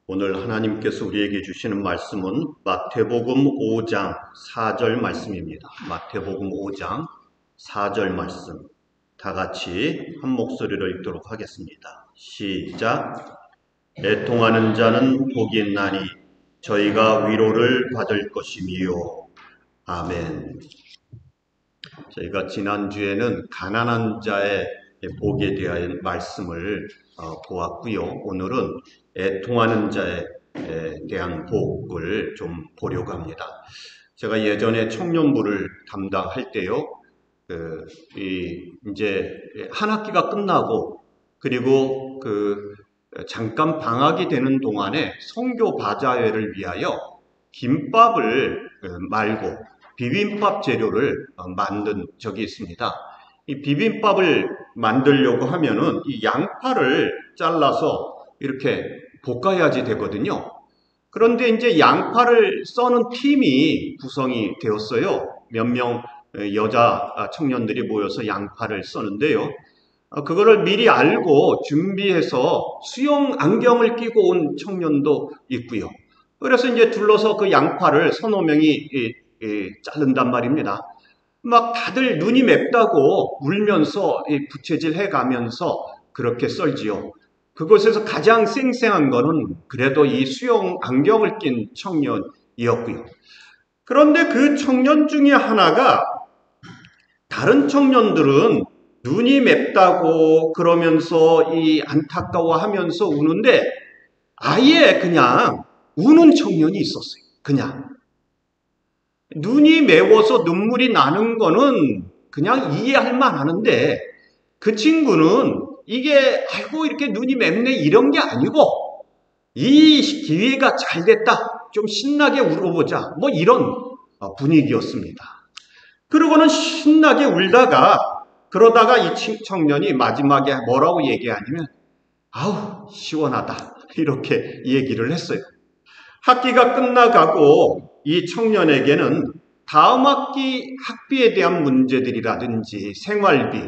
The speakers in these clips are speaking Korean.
오늘 하나님께서 우리에게 주시는 말씀은 마태복음 5장 4절 말씀입니다. 마태복음 5장 4절 말씀. 다 같이 한 목소리로 읽도록 하겠습니다. 시작. 애통하는 자는 복이 있나니 저희가 위로를 받을 것이미요. 아멘. 저희가 지난주에는 가난한 자의 복에 대한 말씀을 보았고요. 오늘은 애통하는 자에 대한 복을 좀 보려고 합니다. 제가 예전에 청년부를 담당할 때요, 이제 한 학기가 끝나고 그리고 잠깐 방학이 되는 동안에 선교 바자회를 위하여 김밥을 말고 비빔밥 재료를 만든 적이 있습니다. 이 비빔밥을 만들려고 하면은 이 양파를 잘라서 이렇게 볶아야지 되거든요. 그런데 이제 양파를 써는 팀이 구성이 되었어요. 몇 명 여자 청년들이 모여서 양파를 써는데요. 그거를 미리 알고 준비해서 수영 안경을 끼고 온 청년도 있고요. 그래서 이제 둘러서 그 양파를 서너 명이 자른단 말입니다. 막 다들 눈이 맵다고 울면서 부채질 해가면서 그렇게 썰지요. 그곳에서 가장 쌩쌩한 거는 그래도 이 수영 안경을 낀 청년이었고요. 그런데 그 청년 중에 하나가 다른 청년들은 눈이 맵다고 그러면서 이 안타까워하면서 우는데 아예 그냥 우는 청년이 있었어요. 그냥. 눈이 매워서 눈물이 나는 거는 그냥 이해할 만하는데 그 친구는 이게 아이고 이렇게 눈이 맵네 이런 게 아니고 이 기회가 잘 됐다 좀 신나게 울어보자 뭐 이런 분위기였습니다. 그러고는 신나게 울다가 그러다가 이 청년이 마지막에 뭐라고 얘기하냐면 아우 시원하다 이렇게 얘기를 했어요. 학기가 끝나가고 이 청년에게는 다음 학기 학비에 대한 문제들이라든지 생활비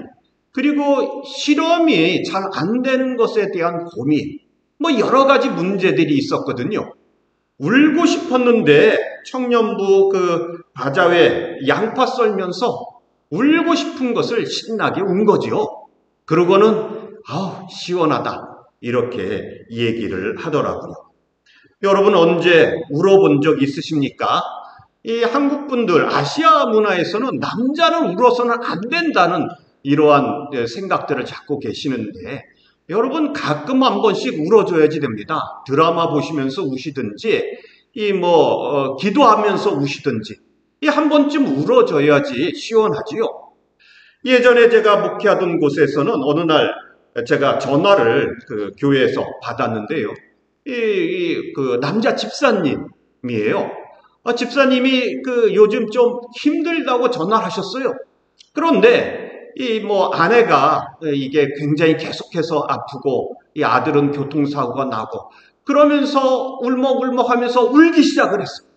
그리고 실험이 잘 안 되는 것에 대한 고민 뭐 여러 가지 문제들이 있었거든요. 울고 싶었는데 청년부 그 바자회 양파 썰면서 울고 싶은 것을 신나게 운 거지요. 그러고는 아우 시원하다 이렇게 얘기를 하더라고요. 여러분 언제 울어본 적 있으십니까? 이 한국 분들 아시아 문화에서는 남자는 울어서는 안 된다는 이러한 생각들을 갖고 계시는데 여러분 가끔 한 번씩 울어줘야지 됩니다. 드라마 보시면서 우시든지 기도하면서 우시든지 이 한 번쯤 울어줘야지 시원하지요. 예전에 제가 목회하던 곳에서는 어느 날 제가 전화를 그 교회에서 받았는데요. 그 남자 집사님이에요. 집사님이 요즘 좀 힘들다고 전화를 하셨어요. 그런데 아내가 이게 굉장히 계속해서 아프고 이 아들은 교통사고가 나고 그러면서 울먹울먹 하면서 울기 시작을 했어요.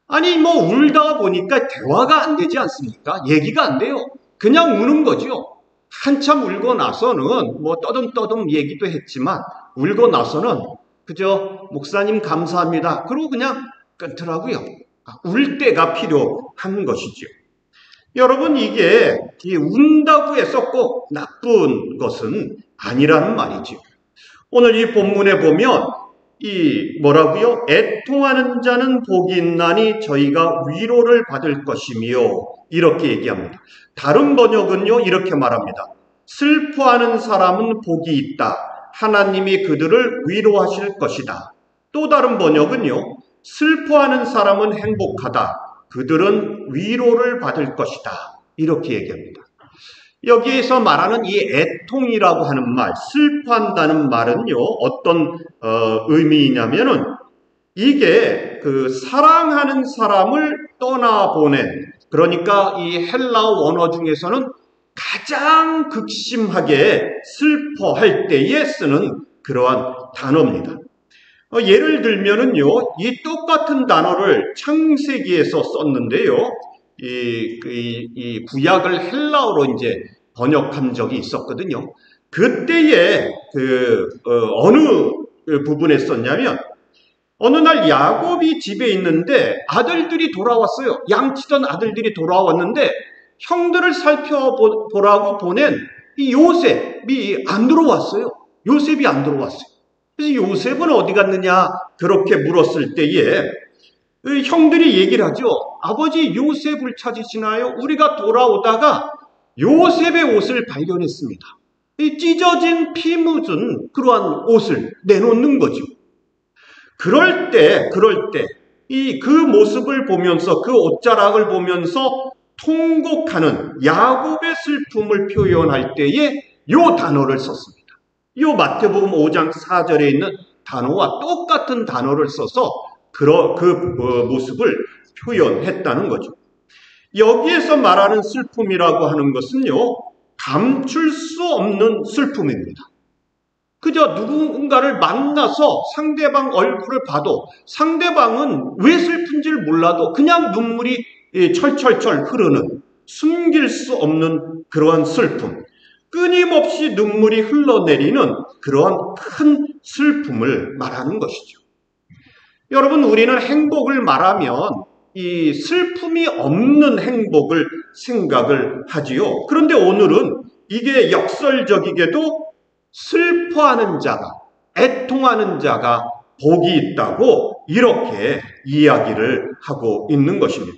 아니 울다가 보니까 대화가 안 되지 않습니까? 얘기가 안 돼요. 그냥 우는 거죠. 한참 울고 나서는 떠듬떠듬 얘기도 했지만 울고 나서는 그저 목사님 감사합니다. 그러고 그냥 끊더라고요. 울 때가 필요한 것이죠. 여러분 이게 운다고 해서 꼭 나쁜 것은 아니라는 말이죠. 오늘 이 본문에 보면 뭐라고요? 애통하는 자는 복이 있나니 저희가 위로를 받을 것이며 이렇게 얘기합니다. 다른 번역은요 이렇게 말합니다. 슬퍼하는 사람은 복이 있다. 하나님이 그들을 위로하실 것이다. 또 다른 번역은요. 슬퍼하는 사람은 행복하다. 그들은 위로를 받을 것이다. 이렇게 얘기합니다. 여기에서 말하는 이 애통이라고 하는 말, 슬퍼한다는 말은요. 어떤 의미냐면은 이게 사랑하는 사람을 떠나보낸 그러니까 이 헬라어 원어 중에서는 가장 극심하게 슬퍼할 때에 쓰는 그러한 단어입니다. 예를 들면은요, 이 똑같은 단어를 창세기에서 썼는데요, 이 구약을 헬라어로 이제 번역한 적이 있었거든요. 그때에 어느 부분에 썼냐면 어느 날 야곱이 집에 있는데 아들들이 돌아왔어요. 양치던 아들들이 돌아왔는데 형들을 살펴보라고 보낸 이 요셉이 안 들어왔어요. 요셉이 안 들어왔어요. 그래서 요셉은 어디 갔느냐 그렇게 물었을 때에 형들이 얘기를 하죠. 아버지 요셉을 찾으시나요? 우리가 돌아오다가 요셉의 옷을 발견했습니다. 이 찢어진 피 묻은 그러한 옷을 내놓는 거죠. 그럴 때 그 모습을 보면서 그 옷자락을 보면서 통곡하는 야곱의 슬픔을 표현할 때에 요 단어를 썼습니다. 요 마태복음 5장 4절에 있는 단어와 똑같은 단어를 써서 그 모습을 표현했다는 거죠. 여기에서 말하는 슬픔이라고 하는 것은요, 감출 수 없는 슬픔입니다. 그저 누군가를 만나서 상대방 얼굴을 봐도 상대방은 왜 슬픈지를 몰라도 그냥 눈물이 철철철 흐르는, 숨길 수 없는 그러한 슬픔, 끊임없이 눈물이 흘러내리는 그러한 큰 슬픔을 말하는 것이죠. 여러분, 우리는 행복을 말하면 이 슬픔이 없는 행복을 생각을 하지요. 그런데 오늘은 이게 역설적이게도 슬퍼하는 자가, 애통하는 자가 복이 있다고 이렇게 이야기를 하고 있는 것입니다.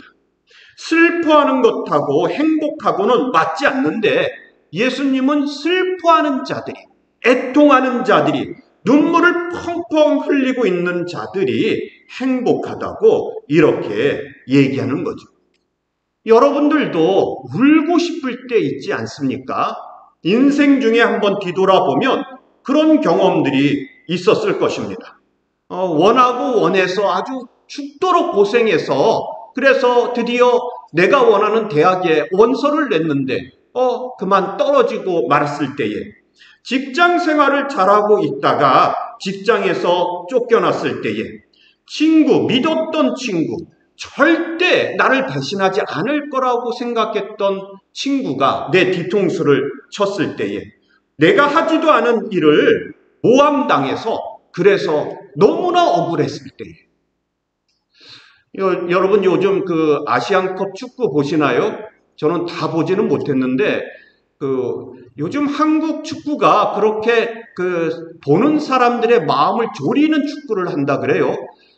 슬퍼하는 것하고 행복하고는 맞지 않는데 예수님은 슬퍼하는 자들이, 애통하는 자들이, 눈물을 펑펑 흘리고 있는 자들이 행복하다고 이렇게 얘기하는 거죠. 여러분들도 울고 싶을 때 있지 않습니까? 인생 중에 한번 뒤돌아보면 그런 경험들이 있었을 것입니다. 원하고 원해서 아주 죽도록 고생해서 그래서 드디어 내가 원하는 대학에 원서를 냈는데 그만 떨어지고 말았을 때에 직장 생활을 잘하고 있다가 직장에서 쫓겨났을 때에 믿었던 친구, 절대 나를 배신하지 않을 거라고 생각했던 친구가 내 뒤통수를 쳤을 때에 내가 하지도 않은 일을 모함당해서 그래서 너무나 억울했을 때에 여러분 요즘 그 아시안컵 축구 보시나요? 저는 다 보지는 못했는데 요즘 한국 축구가 그렇게 보는 사람들의 마음을 졸이는 축구를 한다 그래요.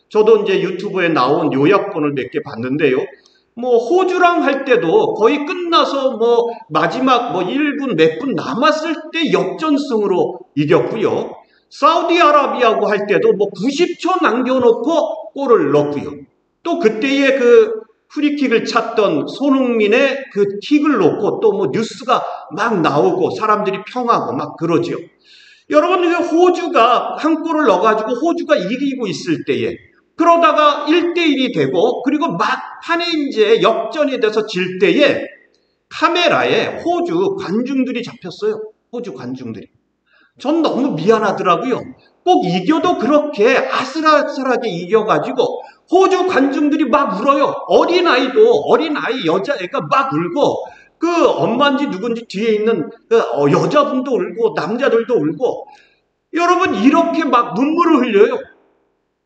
저도 이제 유튜브에 나온 요약본을 몇 개 봤는데요. 호주랑 할 때도 거의 끝나서 마지막 1분 몇 분 남았을 때 역전승으로 이겼고요. 사우디아라비아하고 할 때도 90초 남겨놓고 골을 넣고요. 또 그때의 프리킥을 찼던 손흥민의 그 킥을 놓고 또 뉴스가 막 나오고 사람들이 평하고 막 그러죠. 여러분, 호주가 한 골을 넣어가지고 호주가 이기고 있을 때에 그러다가 1대1이 되고 그리고 막판에 이제 역전이 돼서 질 때에 카메라에 호주 관중들이 잡혔어요. 호주 관중들이. 전 너무 미안하더라고요. 꼭 이겨도 그렇게 아슬아슬하게 이겨가지고 호주 관중들이 막 울어요. 어린아이 여자애가 막 울고 엄마인지 누군지 뒤에 있는 여자분도 울고 남자들도 울고 여러분 이렇게 막 눈물을 흘려요.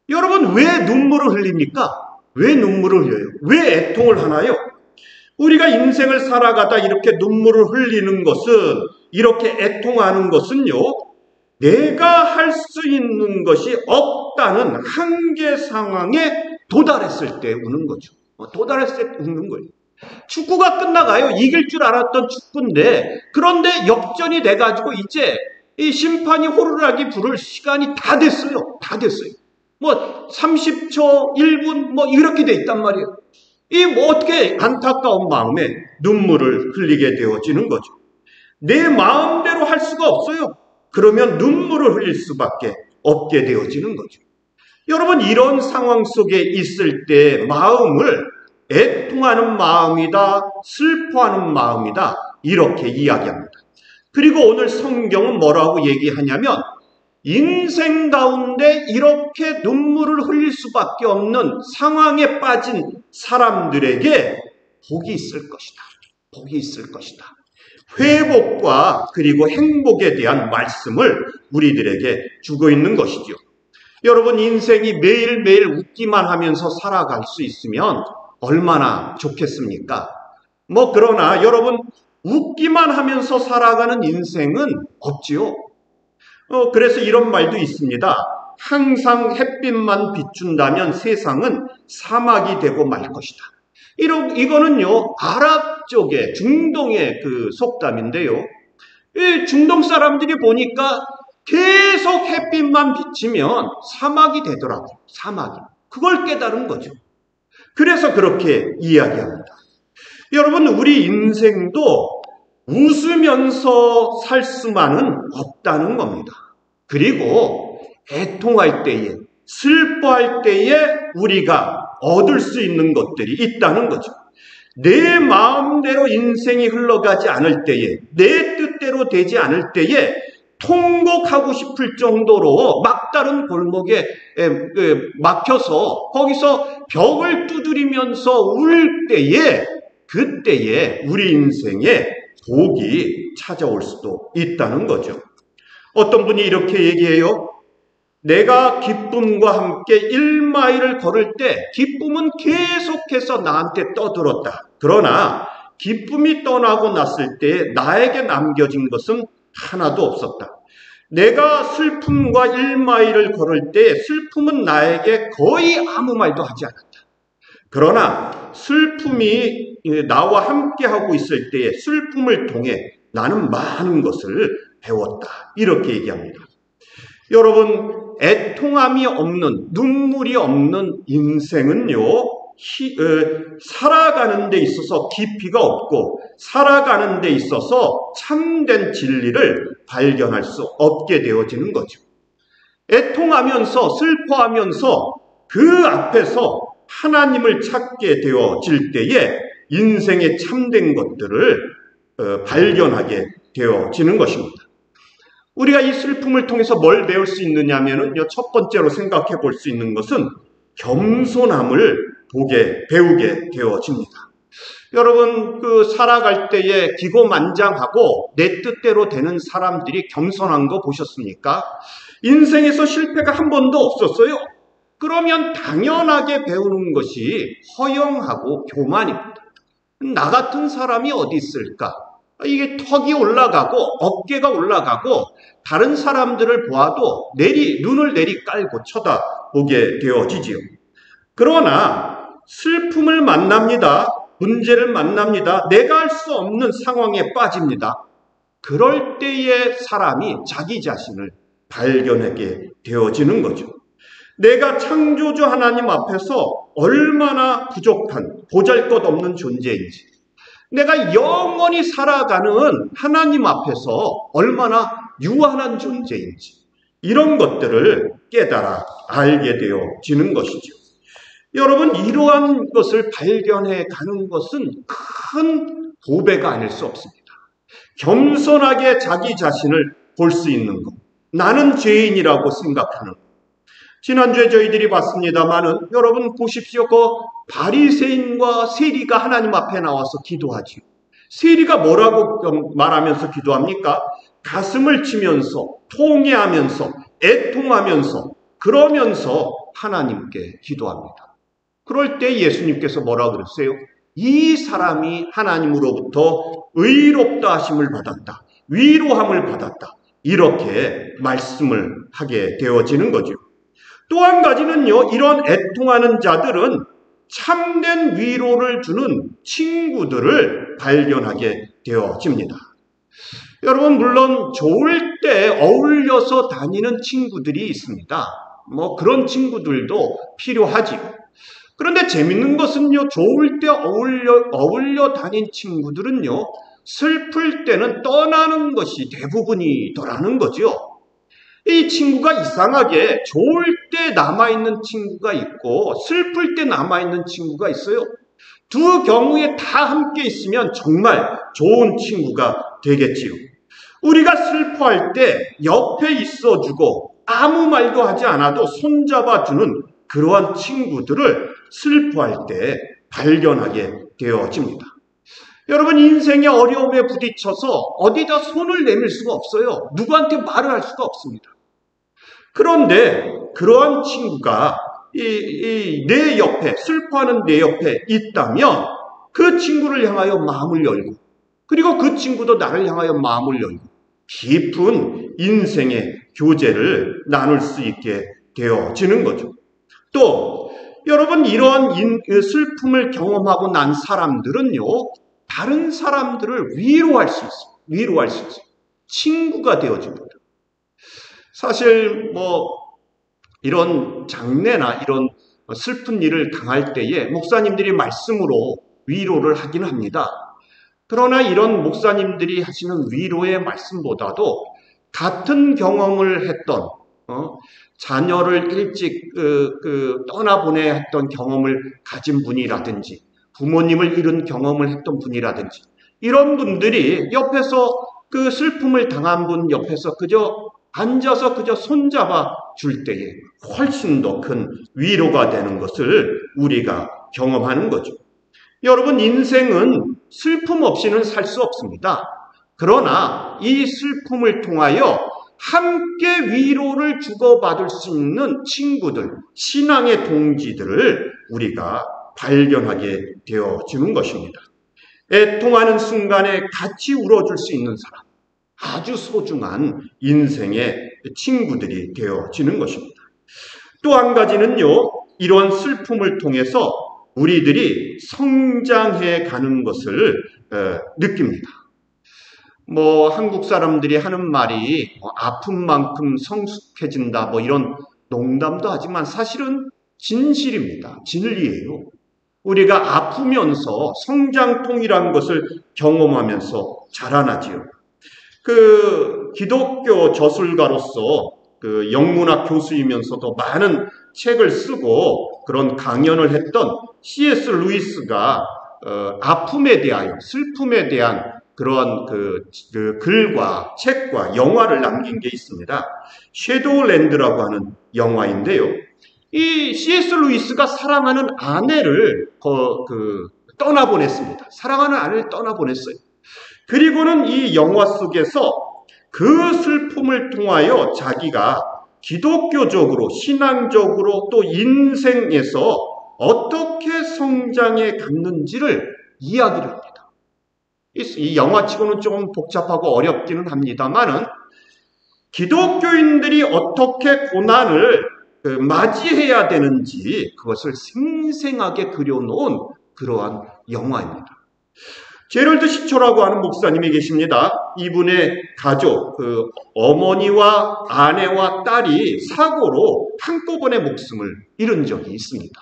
여러분 왜 눈물을 흘립니까? 왜 눈물을 흘려요? 왜 애통을 하나요? 우리가 인생을 살아가다 이렇게 눈물을 흘리는 것은 이렇게 애통하는 것은요. 내가 할 수 있는 것이 없다는 한계 상황에 도달했을 때 우는 거죠. 도달했을 때 우는 거예요. 축구가 끝나가요. 이길 줄 알았던 축구인데 그런데 역전이 돼가지고 이제 이 심판이 호루라기 부를 시간이 다 됐어요. 30초, 1분 이렇게 돼 있단 말이에요. 어떻게 안타까운 마음에 눈물을 흘리게 되어지는 거죠. 내 마음대로 할 수가 없어요. 그러면 눈물을 흘릴 수밖에 없게 되어지는 거죠. 여러분 이런 상황 속에 있을 때 마음을 애통하는 마음이다, 슬퍼하는 마음이다 이렇게 이야기합니다. 그리고 오늘 성경은 뭐라고 얘기하냐면 인생 가운데 이렇게 눈물을 흘릴 수밖에 없는 상황에 빠진 사람들에게 복이 있을 것이다. 복이 있을 것이다. 회복과 그리고 행복에 대한 말씀을 우리들에게 주고 있는 것이죠. 여러분, 인생이 매일매일 웃기만 하면서 살아갈 수 있으면 얼마나 좋겠습니까? 그러나 여러분, 웃기만 하면서 살아가는 인생은 없지요. 그래서 이런 말도 있습니다. 항상 햇빛만 비춘다면 세상은 사막이 되고 말 것이다. 이거는요, 아랍 쪽의 중동의 그 속담인데요. 이 중동 사람들이 보니까 계속 햇빛만 비치면 사막이 되더라고요. 사막이. 그걸 깨달은 거죠. 그래서 그렇게 이야기합니다. 여러분, 우리 인생도 웃으면서 살 수만은 없다는 겁니다. 그리고 애통할 때에, 슬퍼할 때에 우리가 얻을 수 있는 것들이 있다는 거죠. 내 마음대로 인생이 흘러가지 않을 때에, 내 뜻대로 되지 않을 때에 통곡하고 싶을 정도로 막다른 골목에 막혀서 거기서 벽을 두드리면서 울 때에, 그때에 우리 인생에 복이 찾아올 수도 있다는 거죠. 어떤 분이 이렇게 얘기해요. 내가 기쁨과 함께 1마일을 걸을 때 기쁨은 계속해서 나한테 떠들었다. 그러나 기쁨이 떠나고 났을 때 나에게 남겨진 것은 하나도 없었다. 내가 슬픔과 1마일을 걸을 때 슬픔은 나에게 거의 아무 말도 하지 않았다. 그러나 슬픔이 나와 함께하고 있을 때에 슬픔을 통해 나는 많은 것을 배웠다. 이렇게 얘기합니다. 여러분, 애통함이 없는, 눈물이 없는 인생은요, 살아가는 데 있어서 깊이가 없고 살아가는 데 있어서 참된 진리를 발견할 수 없게 되어지는 거죠. 애통하면서 슬퍼하면서 그 앞에서 하나님을 찾게 되어질 때에 인생의 참된 것들을 발견하게 되어지는 것입니다. 우리가 이 슬픔을 통해서 뭘 배울 수 있느냐 하면요, 첫 번째로 생각해 볼 수 있는 것은 겸손함을 배우게 되어집니다. 여러분, 살아갈 때에 기고만장하고 내 뜻대로 되는 사람들이 겸손한 거 보셨습니까? 인생에서 실패가 한 번도 없었어요. 그러면 당연하게 배우는 것이 허영하고 교만입니다. 나 같은 사람이 어디 있을까? 이게 턱이 올라가고 어깨가 올라가고 다른 사람들을 보아도 눈을 내리 깔고 쳐다보게 되어지지요. 그러나 슬픔을 만납니다. 문제를 만납니다. 내가 할 수 없는 상황에 빠집니다. 그럴 때에 사람이 자기 자신을 발견하게 되어지는 거죠. 내가 창조주 하나님 앞에서 얼마나 부족한, 보잘것없는 존재인지, 내가 영원히 살아가는 하나님 앞에서 얼마나 유한한 존재인지, 이런 것들을 깨달아 알게 되어지는 것이죠. 여러분, 이러한 것을 발견해 가는 것은 큰 보배가 아닐 수 없습니다. 겸손하게 자기 자신을 볼 수 있는 것, 나는 죄인이라고 생각하는 것. 지난주에 저희들이 봤습니다마는 여러분 보십시오. 바리새인과 세리가 하나님 앞에 나와서 기도하지요. 세리가 뭐라고 말하면서 기도합니까? 가슴을 치면서 통회하면서 애통하면서 그러면서 하나님께 기도합니다. 그럴 때 예수님께서 뭐라고 그랬어요? 이 사람이 하나님으로부터 의롭다 하심을 받았다. 위로함을 받았다. 이렇게 말씀을 하게 되어지는 거죠. 또 한 가지는요, 이런 애통하는 자들은 참된 위로를 주는 친구들을 발견하게 되어집니다. 여러분, 물론 좋을 때 어울려서 다니는 친구들이 있습니다. 그런 친구들도 필요하지요. 그런데 재밌는 것은요, 좋을 때 어울려 다닌 친구들은요, 슬플 때는 떠나는 것이 대부분이더라는 거죠. 이 친구가 이상하게 좋을 때 남아있는 친구가 있고 슬플 때 남아있는 친구가 있어요. 두 경우에 다 함께 있으면 정말 좋은 친구가 되겠지요. 우리가 슬퍼할 때 옆에 있어주고 아무 말도 하지 않아도 손잡아주는 그러한 친구들을 슬퍼할 때 발견하게 되어집니다. 여러분, 인생의 어려움에 부딪혀서 어디다 손을 내밀 수가 없어요. 누구한테 말을 할 수가 없습니다. 그런데 그러한 친구가 내 옆에, 슬퍼하는 내 옆에 있다면 그 친구를 향하여 마음을 열고, 그리고 그 친구도 나를 향하여 마음을 열고 깊은 인생의 교제를 나눌 수 있게 되어지는 거죠. 또 여러분, 이러한 슬픔을 경험하고 난 사람들은요, 다른 사람들을 위로할 수 있어요. 위로할 수 있어요. 친구가 되어집니다. 사실 이런 장례나 이런 슬픈 일을 당할 때에 목사님들이 말씀으로 위로를 하긴 합니다. 그러나 이런 목사님들이 하시는 위로의 말씀보다도 같은 경험을 했던 자녀를 일찍 떠나보내야 했던 경험을 가진 분이라든지 부모님을 잃은 경험을 했던 분이라든지 이런 분들이 옆에서 그 슬픔을 당한 분 옆에서 그저 앉아서 그저 손잡아 줄 때에 훨씬 더 큰 위로가 되는 것을 우리가 경험하는 거죠. 여러분, 인생은 슬픔 없이는 살 수 없습니다. 그러나 이 슬픔을 통하여 함께 위로를 주고받을 수 있는 친구들, 신앙의 동지들을 우리가 발견하게 되어지는 것입니다. 애통하는 순간에 같이 울어줄 수 있는 사람, 아주 소중한 인생의 친구들이 되어지는 것입니다. 또 한 가지는요, 이러한 슬픔을 통해서 우리들이 성장해 가는 것을 느낍니다. 한국 사람들이 하는 말이 아픈 만큼 성숙해진다 이런 농담도 하지만 사실은 진실입니다. 진리예요. 우리가 아프면서 성장통이라는 것을 경험하면서 자라나지요. 기독교 저술가로서 영문학 교수이면서도 많은 책을 쓰고 그런 강연을 했던 C.S. 루이스가 아픔에 대하여, 슬픔에 대한 그런 글과 책과 영화를 남긴 게 있습니다. 섀도우랜드라고 하는 영화인데요. 이 C.S. 루이스가 사랑하는 아내를 떠나보냈습니다. 사랑하는 아내를 떠나보냈어요. 그리고는 이 영화 속에서 그 슬픔을 통하여 자기가 기독교적으로, 신앙적으로 또 인생에서 어떻게 성장해 갔는지를 이야기를 합니다. 이 영화치고는 조금 복잡하고 어렵기는 합니다만은 기독교인들이 어떻게 고난을 맞이해야 되는지 그것을 생생하게 그려놓은 그러한 영화입니다. 제럴드 시초라고 하는 목사님이 계십니다. 이분의 가족, 어머니와 아내와 딸이 사고로 한꺼번에 목숨을 잃은 적이 있습니다.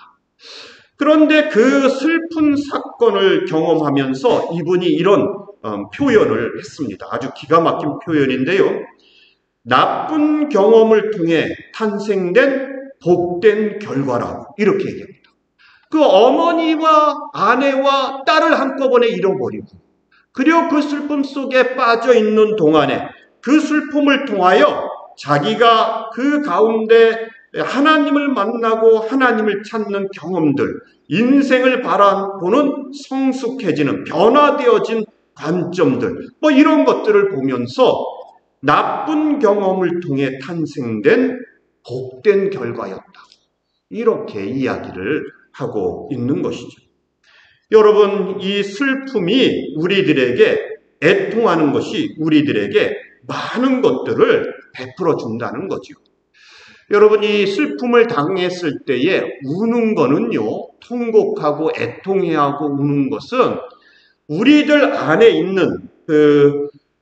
그런데 그 슬픈 사건을 경험하면서 이분이 이런 표현을 했습니다. 아주 기가 막힌 표현인데요. 나쁜 경험을 통해 탄생된 복된 결과라고 이렇게 얘기합니다. 그 어머니와 아내와 딸을 한꺼번에 잃어버리고 그리고 그 슬픔 속에 빠져 있는 동안에 그 슬픔을 통하여 자기가 그 가운데 하나님을 만나고 하나님을 찾는 경험들, 인생을 바라보는 성숙해지는 변화되어진 관점들 이런 것들을 보면서 나쁜 경험을 통해 탄생된 복된 결과였다. 이렇게 이야기를 하고 있는 것이죠. 여러분, 이 슬픔이 우리들에게 애통하는 것이 우리들에게 많은 것들을 베풀어 준다는 거죠. 여러분, 이 슬픔을 당했을 때에 우는 거는요, 통곡하고 애통해야 하고 우는 것은 우리들 안에 있는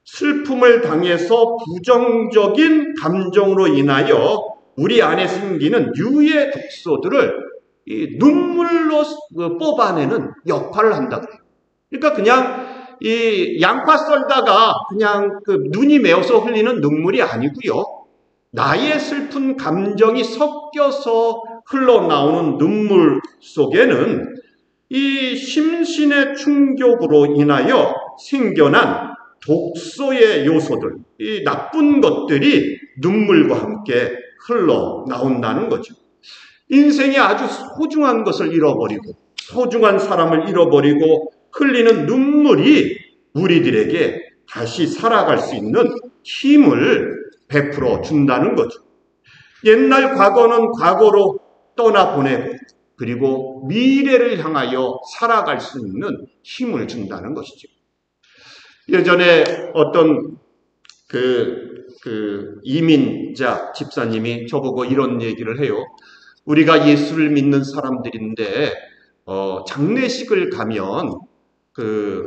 슬픔을 당해서 부정적인 감정으로 인하여 우리 안에 생기는 유해 독소들을 이 눈물로 뽑아내는 역할을 한다 그래요. 그러니까 그냥 이 양파 썰다가 그냥 눈이 메어서 흘리는 눈물이 아니고요. 나의 슬픈 감정이 섞여서 흘러나오는 눈물 속에는 이 심신의 충격으로 인하여 생겨난 독소의 요소들, 이 나쁜 것들이 눈물과 함께 흘러나온다는 거죠. 인생이 아주 소중한 것을 잃어버리고 소중한 사람을 잃어버리고 흘리는 눈물이 우리들에게 다시 살아갈 수 있는 힘을 베풀어 준다는 거죠. 옛날 과거는 과거로 떠나보내고 그리고 미래를 향하여 살아갈 수 있는 힘을 준다는 것이죠. 예전에 어떤 이민자 집사님이 저보고 이런 얘기를 해요. 우리가 예수를 믿는 사람들인데 장례식을 가면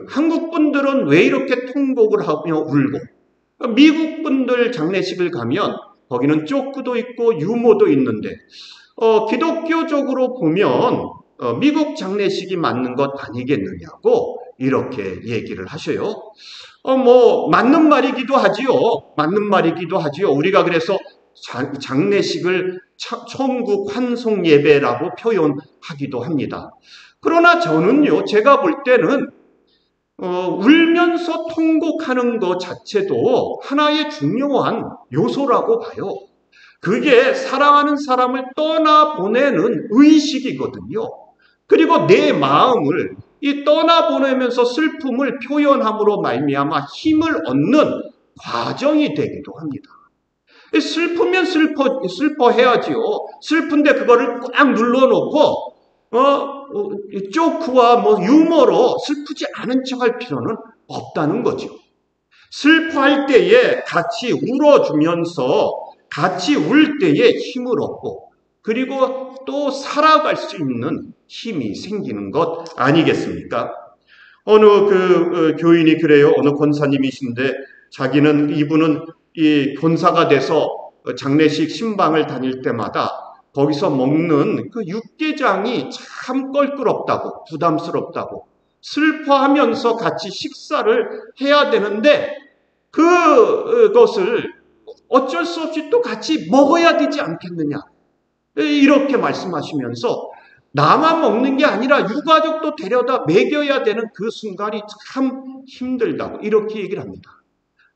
한국 분들은 왜 이렇게 통곡을 하며 울고 미국 분들 장례식을 가면 거기는 쪼크도 있고 유모도 있는데 기독교적으로 보면 미국 장례식이 맞는 것 아니겠느냐고 이렇게 얘기를 하셔요. 맞는 말이기도 하지요. 맞는 말이기도 하지요. 우리가 그래서 장례식을 천국 환송 예배라고 표현하기도 합니다. 그러나 저는요, 제가 볼 때는 울면서 통곡하는 것 자체도 하나의 중요한 요소라고 봐요. 그게 사랑하는 사람을 떠나보내는 의식이거든요. 그리고 내 마음을 이 떠나보내면서 슬픔을 표현함으로 말미암아 힘을 얻는 과정이 되기도 합니다. 슬프면 슬퍼해야지요. 슬픈데 그거를 꽉 눌러놓고 조크와 유머로 슬프지 않은 척할 필요는 없다는 거죠. 슬퍼할 때에 같이 울어주면서 같이 울 때에 힘을 얻고 그리고 또 살아갈 수 있는 힘이 생기는 것 아니겠습니까? 어느 교인이 그래요. 어느 권사님이신데 이분은 이 권사가 돼서 장례식 신방을 다닐 때마다 거기서 먹는 육개장이 참 껄끄럽다고 부담스럽다고 슬퍼하면서 같이 식사를 해야 되는데 그것을 어쩔 수 없이 또 같이 먹어야 되지 않겠느냐 이렇게 말씀하시면서 나만 먹는 게 아니라 유가족도 데려다 먹여야 되는 그 순간이 참 힘들다고 이렇게 얘기를 합니다.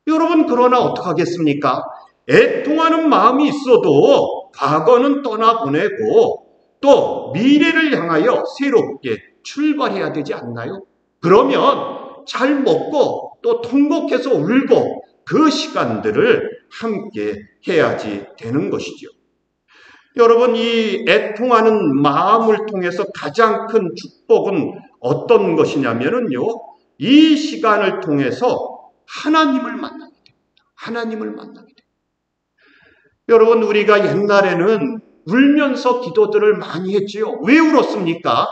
여러분 그러나 어떡하겠습니까? 애통하는 마음이 있어도 과거는 떠나보내고 또 미래를 향하여 새롭게 출발해야 되지 않나요? 그러면 잘 먹고 또 통곡해서 울고 그 시간들을 함께 해야지 되는 것이죠. 여러분 이 애통하는 마음을 통해서 가장 큰 축복은 어떤 것이냐면요. 이 시간을 통해서 하나님을 만나게 됩니다. 하나님을 만나게 됩니다. 여러분 우리가 옛날에는 울면서 기도들을 많이 했지요. 왜 울었습니까?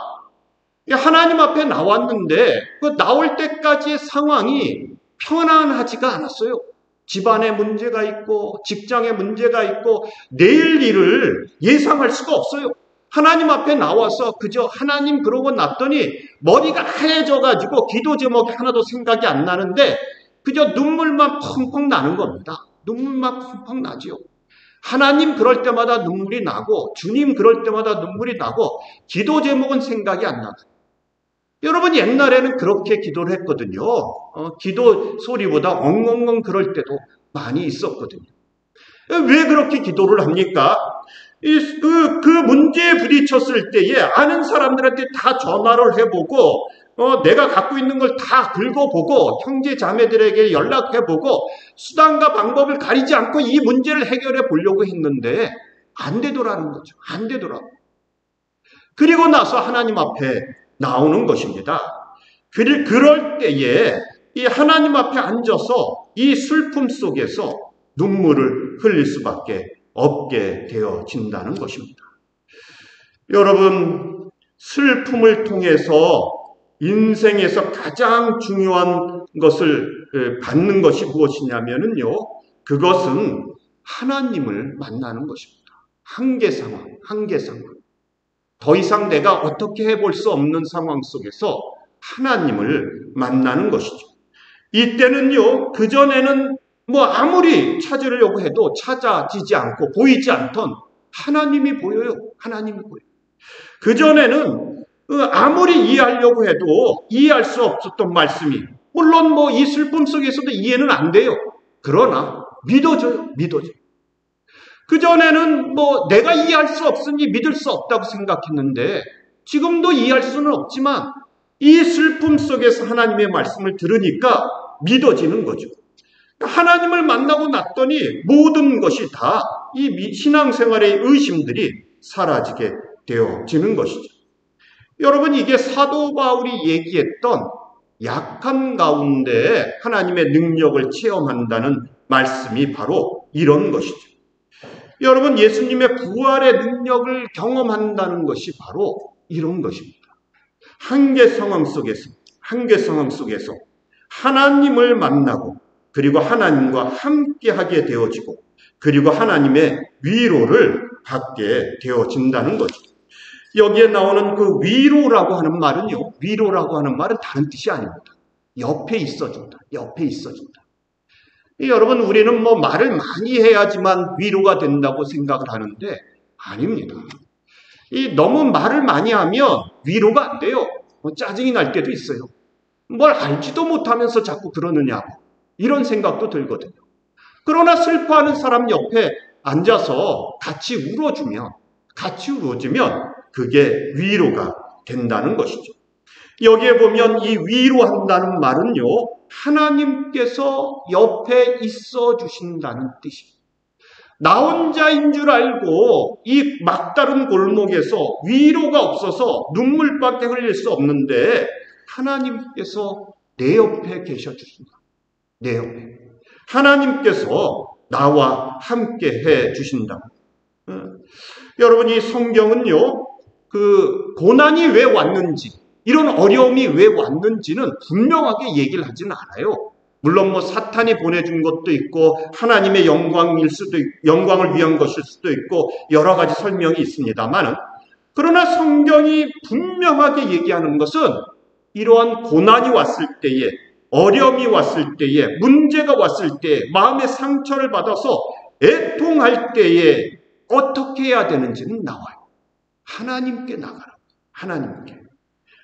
하나님 앞에 나왔는데 그 나올 때까지의 상황이 편안하지가 않았어요. 집안에 문제가 있고 직장에 문제가 있고 내일 일을 예상할 수가 없어요. 하나님 앞에 나와서 그저 하나님 그러고 났더니 머리가 하얘져가지고 기도 제목이 하나도 생각이 안 나는데 그저 눈물만 펑펑 나는 겁니다. 눈물만 펑펑 나지요. 하나님 그럴 때마다 눈물이 나고 주님 그럴 때마다 눈물이 나고 기도 제목은 생각이 안 나요. 여러분 옛날에는 그렇게 기도를 했거든요. 기도 소리보다 엉엉엉 그럴 때도 많이 있었거든요. 왜 그렇게 기도를 합니까? 그 문제에 부딪혔을 때에 아는 사람들한테 다 전화를 해보고 내가 갖고 있는 걸 다 긁어보고 형제 자매들에게 연락해보고 수단과 방법을 가리지 않고 이 문제를 해결해 보려고 했는데 안 되더라는 거죠. 안 되더라고. 그리고 나서 하나님 앞에 나오는 것입니다. 그럴 때에 이 하나님 앞에 앉아서 이 슬픔 속에서 눈물을 흘릴 수밖에 없게 되어진다는 것입니다. 여러분 슬픔을 통해서 인생에서 가장 중요한 것을 받는 것이 무엇이냐면요. 그것은 하나님을 만나는 것입니다. 한계 상황. 더 이상 내가 어떻게 해볼 수 없는 상황 속에서 하나님을 만나는 것이죠. 이때는요, 그전에는 아무리 찾으려고 해도 찾아지지 않고 보이지 않던 하나님이 보여요. 하나님이 보여요. 그전에는 아무리 이해하려고 해도 이해할 수 없었던 말씀이 물론 이 슬픔 속에서도 이해는 안 돼요. 그러나 믿어져요. 그전에는 내가 이해할 수 없으니 믿을 수 없다고 생각했는데 지금도 이해할 수는 없지만 이 슬픔 속에서 하나님의 말씀을 들으니까 믿어지는 거죠. 하나님을 만나고 났더니 모든 것이 다 이 신앙생활의 의심들이 사라지게 되어지는 것이죠. 여러분, 이게 사도 바울이 얘기했던 약한 가운데 하나님의 능력을 체험한다는 말씀이 바로 이런 것이죠. 여러분, 예수님의 부활의 능력을 경험한다는 것이 바로 이런 것입니다. 한계 상황 속에서 하나님을 만나고, 그리고 하나님과 함께하게 되어지고, 그리고 하나님의 위로를 받게 되어진다는 거죠. 여기에 나오는 그 위로라고 하는 말은요, 위로라고 하는 말은 다른 뜻이 아닙니다. 옆에 있어준다. 여러분, 우리는 말을 많이 해야지만 위로가 된다고 생각을 하는데 아닙니다. 너무 말을 많이 하면 위로가 안 돼요. 짜증이 날 때도 있어요. 뭘 알지도 못하면서 자꾸 그러느냐고, 이런 생각도 들거든요. 그러나 슬퍼하는 사람 옆에 앉아서 같이 울어주면 그게 위로가 된다는 것이죠. 여기에 보면 이 위로한다는 말은요, 하나님께서 옆에 있어 주신다는 뜻입니다. 나 혼자인 줄 알고 이 막다른 골목에서 위로가 없어서 눈물밖에 흘릴 수 없는데 하나님께서 내 옆에 계셔 주신다. 내 옆에. 하나님께서 나와 함께 해 주신다. 여러분, 이 성경은요, 그 고난이 왜 왔는지, 이런 어려움이 왜 왔는지는 분명하게 얘기를 하지는 않아요. 물론 사탄이 보내준 것도 있고 하나님의 영광을 위한 것일 수도 있고 여러 가지 설명이 있습니다만, 그러나 성경이 분명하게 얘기하는 것은 이러한 고난이 왔을 때에, 어려움이 왔을 때에, 문제가 왔을 때에, 마음의 상처를 받아서 애통할 때에 어떻게 해야 되는지는 나와요. 하나님께 나가라.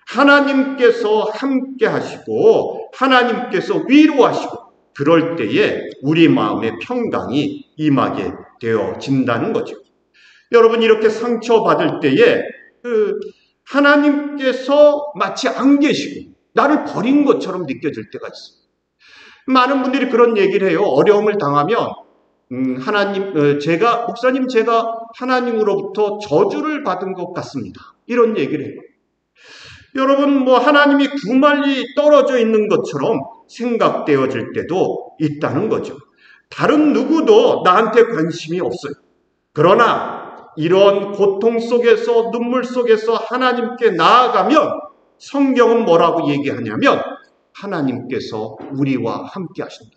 하나님께서 함께 하시고 하나님께서 위로하시고, 그럴 때에 우리 마음의 평강이 임하게 되어진다는 거죠. 여러분, 이렇게 상처받을 때에 하나님께서 마치 안 계시고 나를 버린 것처럼 느껴질 때가 있어요. 많은 분들이 그런 얘기를 해요. 어려움을 당하면 목사님, 제가 하나님으로부터 저주를 받은 것 같습니다. 이런 얘기를 해요. 여러분, 하나님이 두 말이 떨어져 있는 것처럼 생각되어질 때도 있다는 거죠. 다른 누구도 나한테 관심이 없어요. 그러나 이런 고통 속에서, 눈물 속에서 하나님께 나아가면 성경은 뭐라고 얘기하냐면 하나님께서 우리와 함께 하신다.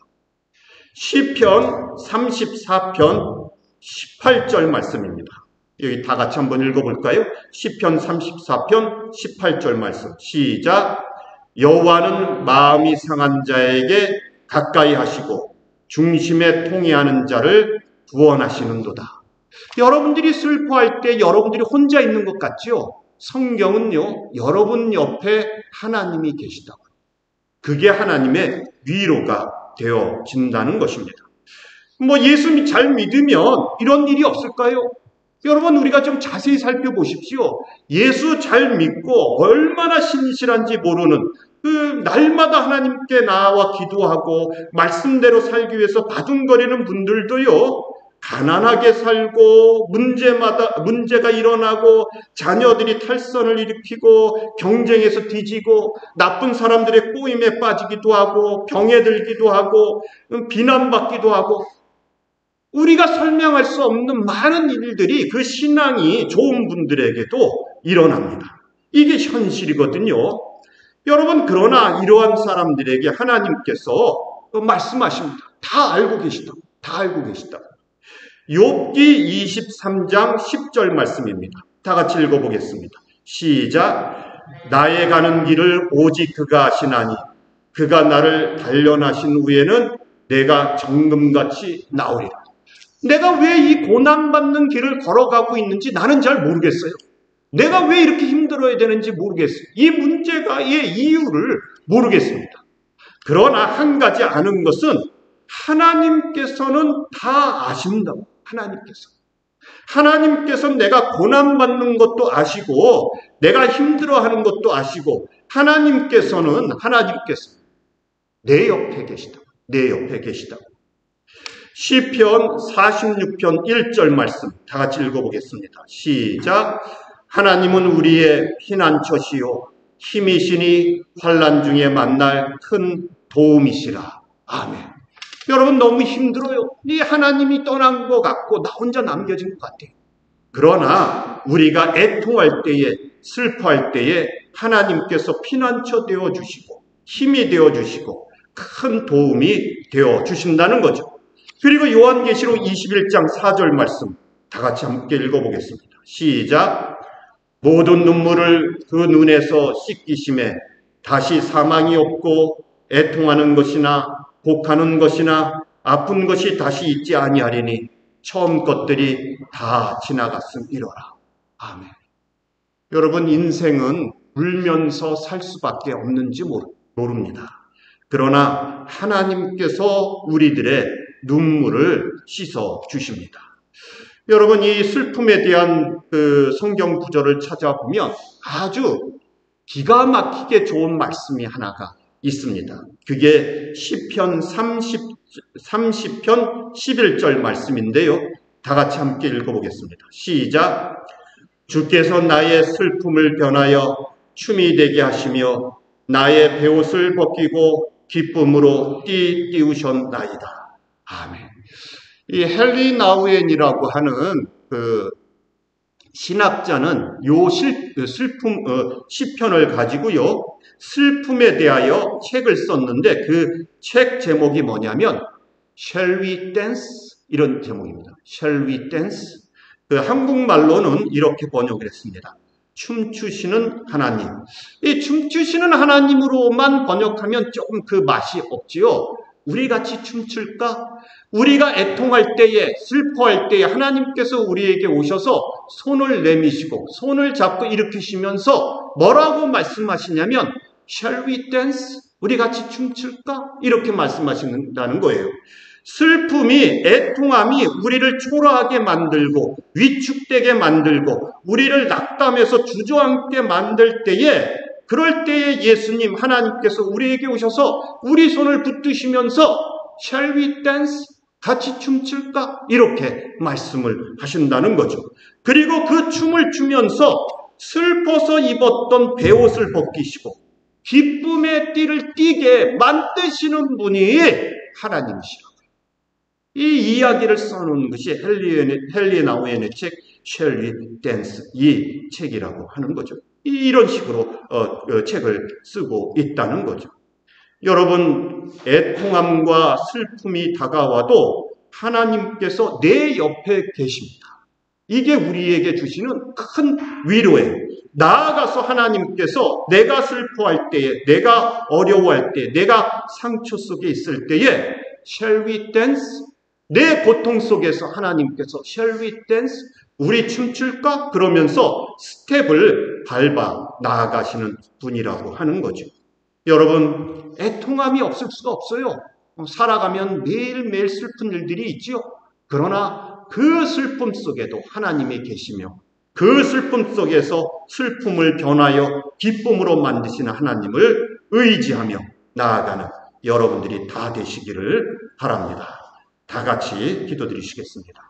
시편 34편 18절 말씀입니다. 여기 다 같이 한번 읽어볼까요? 시편 34편 18절 말씀. 시작. 여호와는 마음이 상한 자에게 가까이 하시고 중심에 통회하는 자를 구원하시는도다. 여러분들이 슬퍼할 때 여러분들이 혼자 있는 것 같죠? 성경은요, 여러분 옆에 하나님이 계시다고. 그게 하나님의 위로가 되어진다는 것입니다. 예수 잘 믿으면 이런 일이 없을까요? 여러분, 우리가 좀 자세히 살펴보십시오. 예수 잘 믿고 얼마나 신실한지 모르는, 날마다 하나님께 나와 기도하고 말씀대로 살기 위해서 바둥거리는 분들도요, 가난하게 살고 문제가 일어나고 자녀들이 탈선을 일으키고 경쟁에서 뒤지고 나쁜 사람들의 꼬임에 빠지기도 하고 병에 들기도 하고 비난받기도 하고, 우리가 설명할 수 없는 많은 일들이 그 신앙이 좋은 분들에게도 일어납니다. 이게 현실이거든요. 여러분, 그러나 이러한 사람들에게 하나님께서 말씀하십니다. 다 알고 계시다. 욥기 23장 10절 말씀입니다. 다 같이 읽어보겠습니다. 시작. 나의 가는 길을 오직 그가 아시나니 그가 나를 단련하신 후에는 내가 정금같이 나오리라. 내가 왜 이 고난받는 길을 걸어가고 있는지 나는 잘 모르겠어요. 내가 왜 이렇게 힘들어야 되는지 모르겠어요. 이 문제가의 이유를 모르겠습니다. 그러나 한 가지 아는 것은 하나님께서는 다 아신다. 하나님께서는 내가 고난받는 것도 아시고 내가 힘들어하는 것도 아시고 하나님께서 내 옆에 계시다. 시편 46편 1절 말씀 다 같이 읽어보겠습니다. 시작. 하나님은 우리의 피난처시요 힘이시니 환난 중에 만날 큰 도움이시라. 아멘. 여러분 너무 힘들어요. 이 하나님이 떠난 것 같고 나 혼자 남겨진 것 같아요. 그러나 우리가 애통할 때에 슬퍼할 때에 하나님께서 피난처 되어주시고 힘이 되어주시고 큰 도움이 되어주신다는 거죠. 그리고 요한계시록 21장 4절 말씀 다 같이 함께 읽어보겠습니다. 시작. 모든 눈물을 그 눈에서 씻기심에 다시 사망이 없고 애통하는 것이나 곡하는 것이나 아픈 것이 다시 있지 아니하리니 처음 것들이 다 지나갔음이로라. 아멘. 여러분 인생은 울면서 살 수밖에 없는지 모릅니다. 그러나 하나님께서 우리들의 눈물을 씻어 주십니다. 여러분 이 슬픔에 대한 그 성경 구절을 찾아보면 아주 기가 막히게 좋은 말씀이 하나가 있습니다. 그게 시편 30편 11절 말씀인데요. 다 같이 함께 읽어보겠습니다. 시작. 주께서 나의 슬픔을 변하여 춤이 되게 하시며 나의 베옷을 벗기고 기쁨으로 띄우셨나이다. 아멘. 이 헨리 나우엔이라고 하는 그 신학자는 요 시편을 가지고요 슬픔에 대하여 책을 썼는데 그 책 제목이 뭐냐면 Shall we dance? 이런 제목입니다. Shall we dance? 그 한국말로는 이렇게 번역을 했습니다. 춤추시는 하나님. 이 춤추시는 하나님으로만 번역하면 조금 그 맛이 없지요. 우리 같이 춤출까? 우리가 애통할 때에 슬퍼할 때에 하나님께서 우리에게 오셔서 손을 내미시고 손을 잡고 일으키시면서 뭐라고 말씀하시냐면 Shall we dance? 우리 같이 춤출까? 이렇게 말씀하신다는 거예요. 슬픔이 애통함이 우리를 초라하게 만들고 위축되게 만들고 우리를 낙담해서 주저앉게 만들 때에 그럴 때에 예수님 하나님께서 우리에게 오셔서 우리 손을 붙드시면서 Shall we dance? 같이 춤출까? 이렇게 말씀을 하신다는 거죠. 그리고 그 춤을 추면서 슬퍼서 입었던 베옷을 벗기시고 기쁨의 띠를 띠게 만드시는 분이 하나님이시라고요. 이 이야기를 써놓은 것이 헨리 나우엔의 책 Shall We Dance 이 책이라고 하는 거죠. 이런 식으로 책을 쓰고 있다는 거죠. 여러분 애통함과 슬픔이 다가와도 하나님께서 내 옆에 계십니다. 이게 우리에게 주시는 큰 위로예요. 나아가서 하나님께서 내가 슬퍼할 때에 내가 어려워할 때 내가 상처 속에 있을 때에 Shall we dance? 내 고통 속에서 하나님께서 Shall we dance? 우리 춤출까? 그러면서 스텝을 밟아 나아가시는 분이라고 하는 거죠. 여러분 애통함이 없을 수가 없어요. 살아가면 매일매일 슬픈 일들이 있지요. 그러나 그 슬픔 속에도 하나님이 계시며 그 슬픔 속에서 슬픔을 변하여 기쁨으로 만드시는 하나님을 의지하며 나아가는 여러분들이 다 되시기를 바랍니다. 다 같이 기도드리시겠습니다.